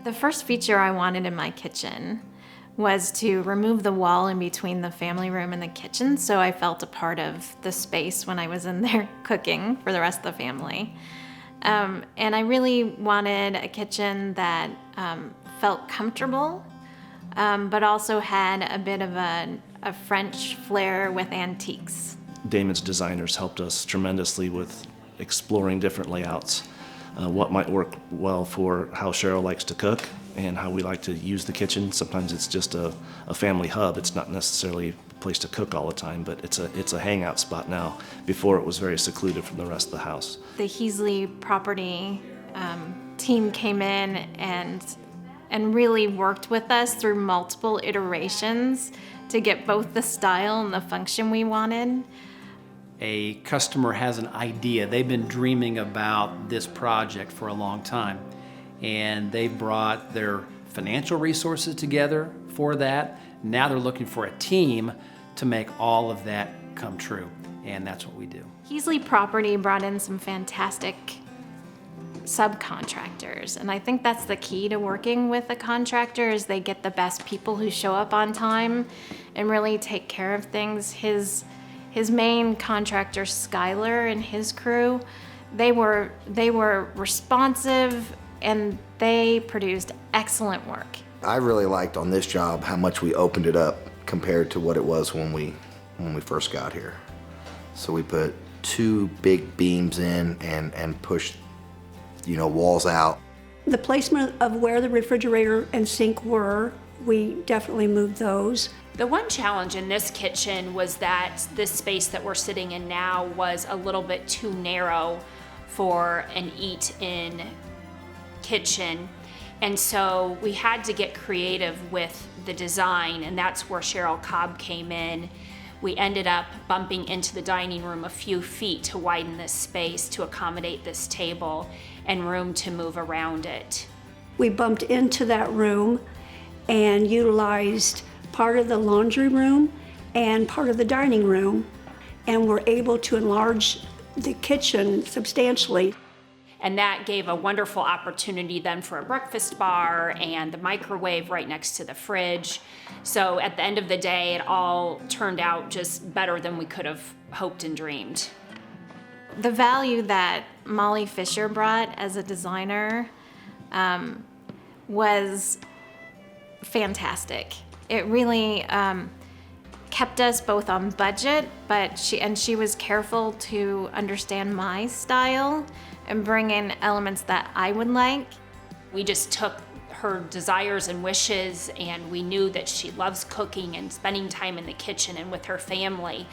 The first feature I wanted in my kitchen was to remove the wall in between the family room and the kitchen, so I felt a part of the space when I was in there cooking for the rest of the family. And I really wanted a kitchen that felt comfortable, but also had a bit of a French flair with antiques. Damon's designers helped us tremendously with exploring different layouts, what might work well for how Cheryl likes to cook and how we like to use the kitchen. Sometimes it's just a family hub. It's not necessarily a place to cook all the time, but it's a hangout spot now. Before it was very secluded from the rest of the house. The Heasley Property team came in and really worked with us through multiple iterations to get both the style and the function we wanted. A customer has an idea. They've been dreaming about this project for a long time, and they brought their financial resources together for that. Now they're looking for a team to make all of that come true, and that's what we do. Heasley Property brought in some fantastic subcontractors, and I think that's the key to working with a contractor is they get the best people who show up on time and really take care of things. His main contractor, Skylar, and his crew, they were responsive and they produced excellent work. I really liked on this job how much we opened it up compared to what it was when we first got here. So we put 2 big beams in and pushed, walls out. The placement of where the refrigerator and sink were, we definitely moved those. The one challenge in this kitchen was that this space that we're sitting in now was a little bit too narrow for an eat-in kitchen. And so we had to get creative with the design, and that's where Cheryl Cobb came in. We ended up bumping into the dining room a few feet to widen this space to accommodate this table and room to move around it. We bumped into that room and utilized part of the laundry room and part of the dining room, and were able to enlarge the kitchen substantially. And that gave a wonderful opportunity then for a breakfast bar and the microwave right next to the fridge. So at the end of the day, it all turned out just better than we could have hoped and dreamed. The value that Molly Fisher brought as a designer was fantastic. It really kept us both on budget, but she was careful to understand my style and bring in elements that I would like. We just took her desires and wishes, and we knew that she loves cooking and spending time in the kitchen and with her family.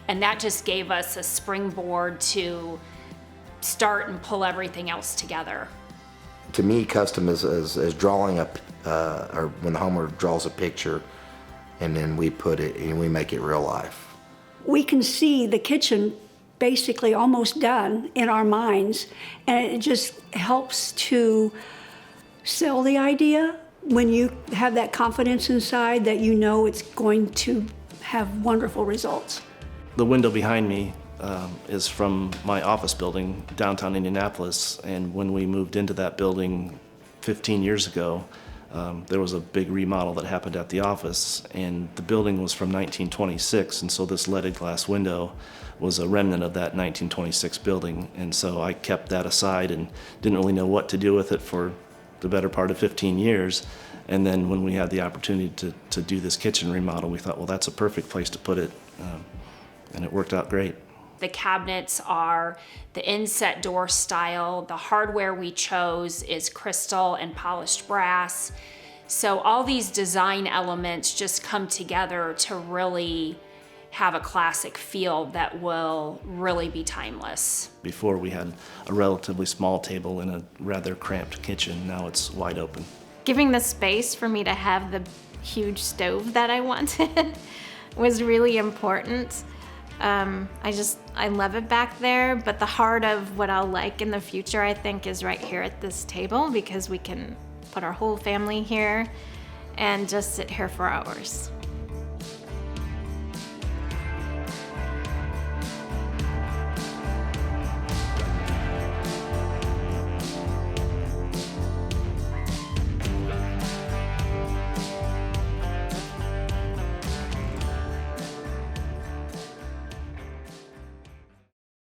And that just gave us a springboard to start and pull everything else together. To me, custom is drawing up, or when the homeowner draws a picture, and then we put it and we make it real life. We can see the kitchen basically almost done in our minds, and it just helps to sell the idea when you have that confidence inside that you know it's going to have wonderful results. The window behind me is from my office building downtown Indianapolis, and when we moved into that building 15 years ago, there was a big remodel that happened at the office, and the building was from 1926, and so this leaded glass window was a remnant of that 1926 building. And so I kept that aside and didn't really know what to do with it for the better part of 15 years. And then when we had the opportunity to do this kitchen remodel, we thought, well, that's a perfect place to put it, and it worked out great. The cabinets are the inset door style. The hardware we chose is crystal and polished brass. So all these design elements just come together to really have a classic feel that will really be timeless. Before we had a relatively small table in a rather cramped kitchen. Now it's wide open. Giving the space for me to have the huge stove that I wanted was really important. I love it back there, but the heart of what I'll like in the future, I think, is right here at this table, because we can put our whole family here and just sit here for hours.